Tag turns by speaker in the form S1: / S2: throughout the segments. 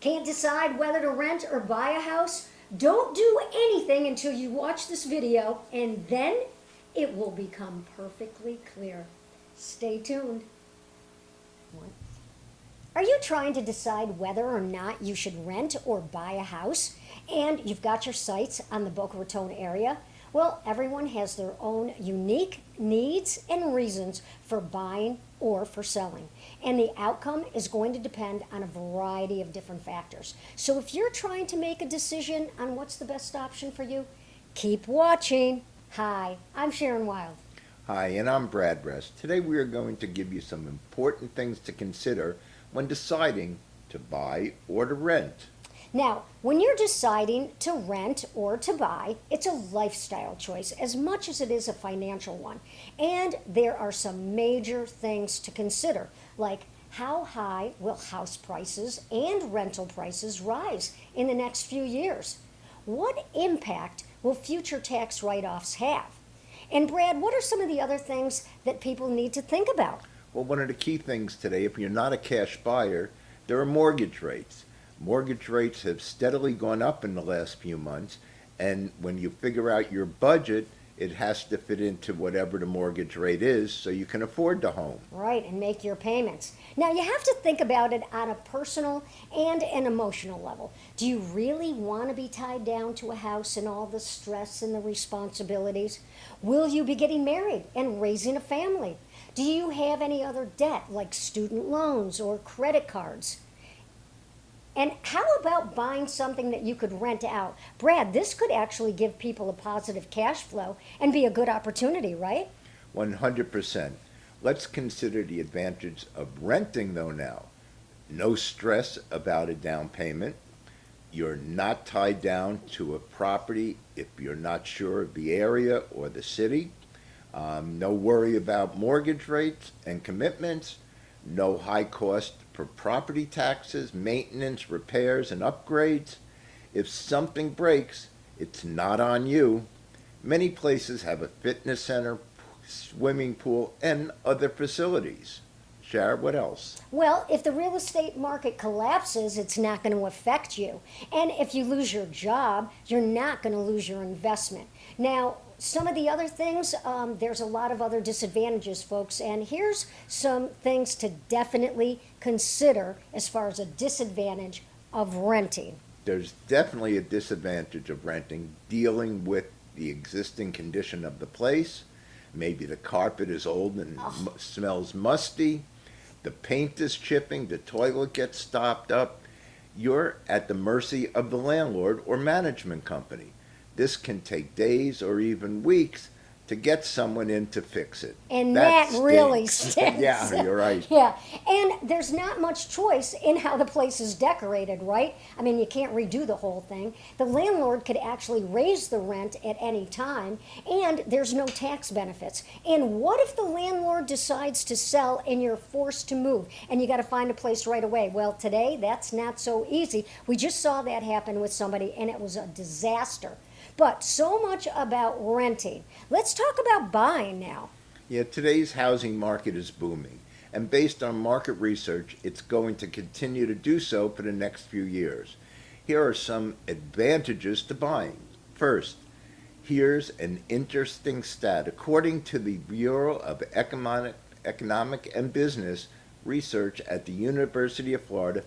S1: Can't decide whether to rent or buy a house? Don't do anything until you watch this video, and then it will become perfectly clear. Stay tuned. What? Are you trying to decide whether or not you should rent or buy a house, and you've got your sights on the Boca Raton area? Well, everyone has their own unique needs and reasons for buying or for selling. And the outcome is going to depend on a variety of different factors. So if you're trying to make a decision on what's the best option for you, keep watching. Hi, I'm Sharon Wild.
S2: Hi, and I'm Brad Rest. Today we are going to give you some important things to consider when deciding to buy or to rent.
S1: Now, when you're deciding to rent or to buy, it's a lifestyle choice as much as it is a financial one. And there are some major things to consider, like how high will house prices and rental prices rise in the next few years? What impact will future tax write-offs have? And Brad, what are some of the other things that people need to think about?
S2: Well, one of the key things today, if you're not a cash buyer, there are mortgage rates. Mortgage rates have steadily gone up in the last few months, and when you figure out your budget, it has to fit into whatever the mortgage rate is so you can afford the home.
S1: Right, and make your payments. Now, you have to think about it on a personal and an emotional level. Do you really want to be tied down to a house and all the stress and the responsibilities? Will you be getting married and raising a family? Do you have any other debt like student loans or credit cards? And how about buying something that you could rent out? Brad, this could actually give people a positive cash flow and be a good opportunity, right?
S2: 100%. Let's consider the advantage of renting though now. No stress about a down payment. You're not tied down to a property if you're not sure of the area or the city. No worry about mortgage rates and commitments. No high cost for property taxes, maintenance, repairs, and upgrades. If something breaks, it's not on you. Many places have a fitness center, swimming pool, and other facilities. Sharon, what else?
S1: Well, if the real estate market collapses, it's not going to affect you. And if you lose your job, you're not going to lose your investment. Now, some of the other things, there's a lot of other disadvantages, folks, and here's some things to definitely consider as far as a disadvantage of renting.
S2: There's definitely a disadvantage of renting, dealing with the existing condition of the place. Maybe the carpet is old and smells musty. The paint is chipping, the toilet gets stopped up. You're at the mercy of the landlord or management company. This can take days or even weeks to get someone in to fix it.
S1: And that really stinks.
S2: Yeah, you're right.
S1: Yeah, and there's not much choice in how the place is decorated, right? I mean, you can't redo the whole thing. The landlord could actually raise the rent at any time, and there's no tax benefits. And what if the landlord decides to sell and you're forced to move and you got to find a place right away? Well, today, that's not so easy. We just saw that happen with somebody, and it was a disaster. But so much about renting. Let's talk about buying now.
S2: Yeah, today's housing market is booming, and based on market research, it's going to continue to do so for the next few years. Here are some advantages to buying. First, here's an interesting stat. According to the Bureau of Economic and Business Research at the University of Florida,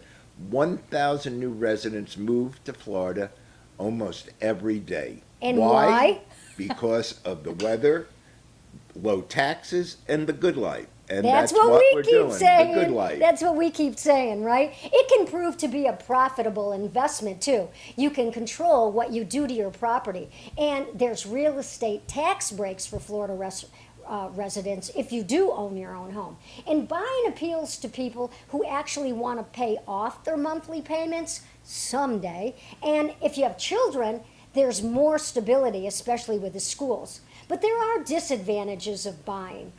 S2: 1,000 new residents moved to Florida almost every day.
S1: And why?
S2: Because of the weather, low taxes, and the good life. And
S1: that's what we
S2: we're
S1: keep
S2: doing,
S1: saying.
S2: the good life.
S1: That's what we keep saying, right? It can prove to be a profitable investment too. You can control what you do to your property. And there's real estate tax breaks for Florida residents if you do own your own home. And buying appeals to people who actually want to pay off their monthly payments someday. And if you have children, there's more stability, especially with the schools. But there are disadvantages of buying.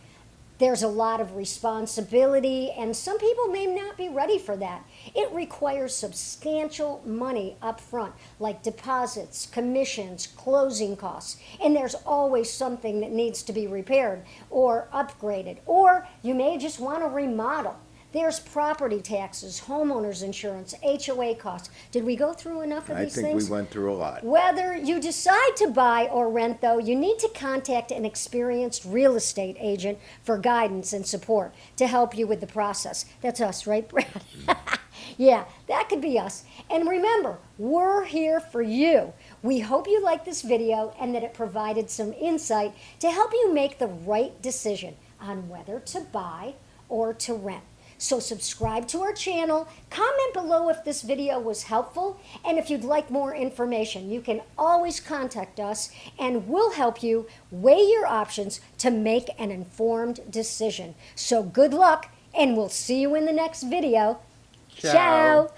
S1: There's a lot of responsibility, and some people may not be ready for that. It requires substantial money up front, like deposits, commissions, closing costs, and there's always something that needs to be repaired or upgraded, or you may just want to remodel. There's property taxes, homeowners insurance, HOA costs. Did we go through enough of
S2: I
S1: these
S2: think
S1: things?
S2: we went through a lot.
S1: Whether you decide to buy or rent, though, you need to contact an experienced real estate agent for guidance and support to help you with the process. That's us, right, Brad? Yeah, that could be us. And remember, we're here for you. We hope you liked this video and that it provided some insight to help you make the right decision on whether to buy or to rent. So subscribe to our channel, comment below if this video was helpful, and if you'd like more information, you can always contact us and we'll help you weigh your options to make an informed decision. So good luck, and we'll see you in the next video.
S2: Ciao.
S1: Ciao.